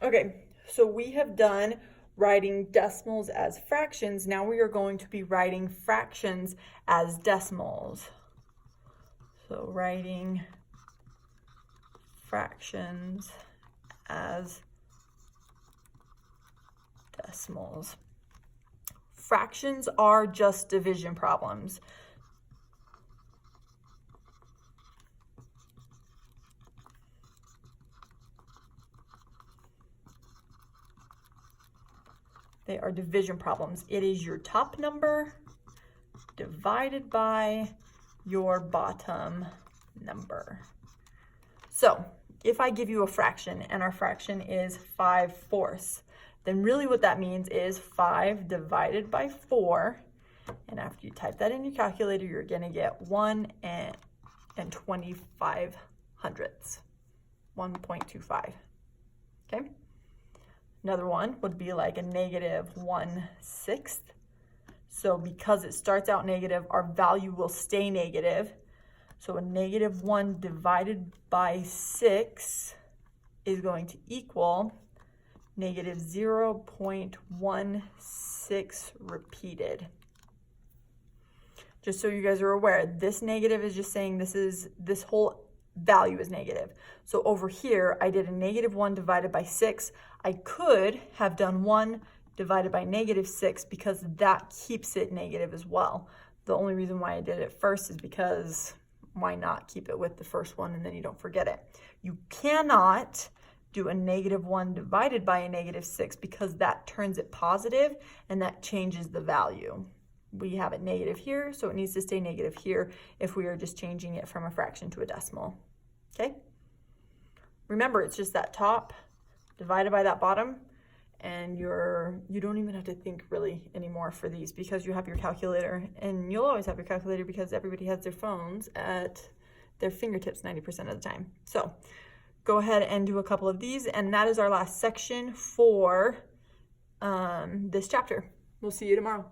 Okay, so we have done writing decimals as fractions. Now we are going to be writing fractions as decimals. So writing fractions as decimals. Fractions are just division problems. They are division problems. It is your top number divided by your bottom number. So if I give you a fraction and our fraction is 5/4, then really what that means is 5 divided by 4. And after you type that in your calculator, you're going to get 1 and 25 hundredths, 1.25. Okay. Another one would be like a -1/6. So because it starts out negative, our value will stay negative. So a -1 divided by 6 is going to equal -0.16 repeated. Just so you guys are aware, this negative is just saying this whole value is negative. So over here, I did a -1 divided by 6. I could have done 1 divided by -6 because that keeps it negative as well. The only reason why I did it first is because why not keep it with the first one and then you don't forget it. You cannot do a -1 divided by a -6 because that turns it positive and that changes the value. We have it negative here, so it needs to stay negative here if we are just changing it from a fraction to a decimal. Okay? Remember, it's just that top divided by that bottom, and you don't even have to think really anymore for these because you have your calculator, and you'll always have your calculator because everybody has their phones at their fingertips 90% of the time. So go ahead and do a couple of these, and that is our last section for this chapter. We'll see you tomorrow.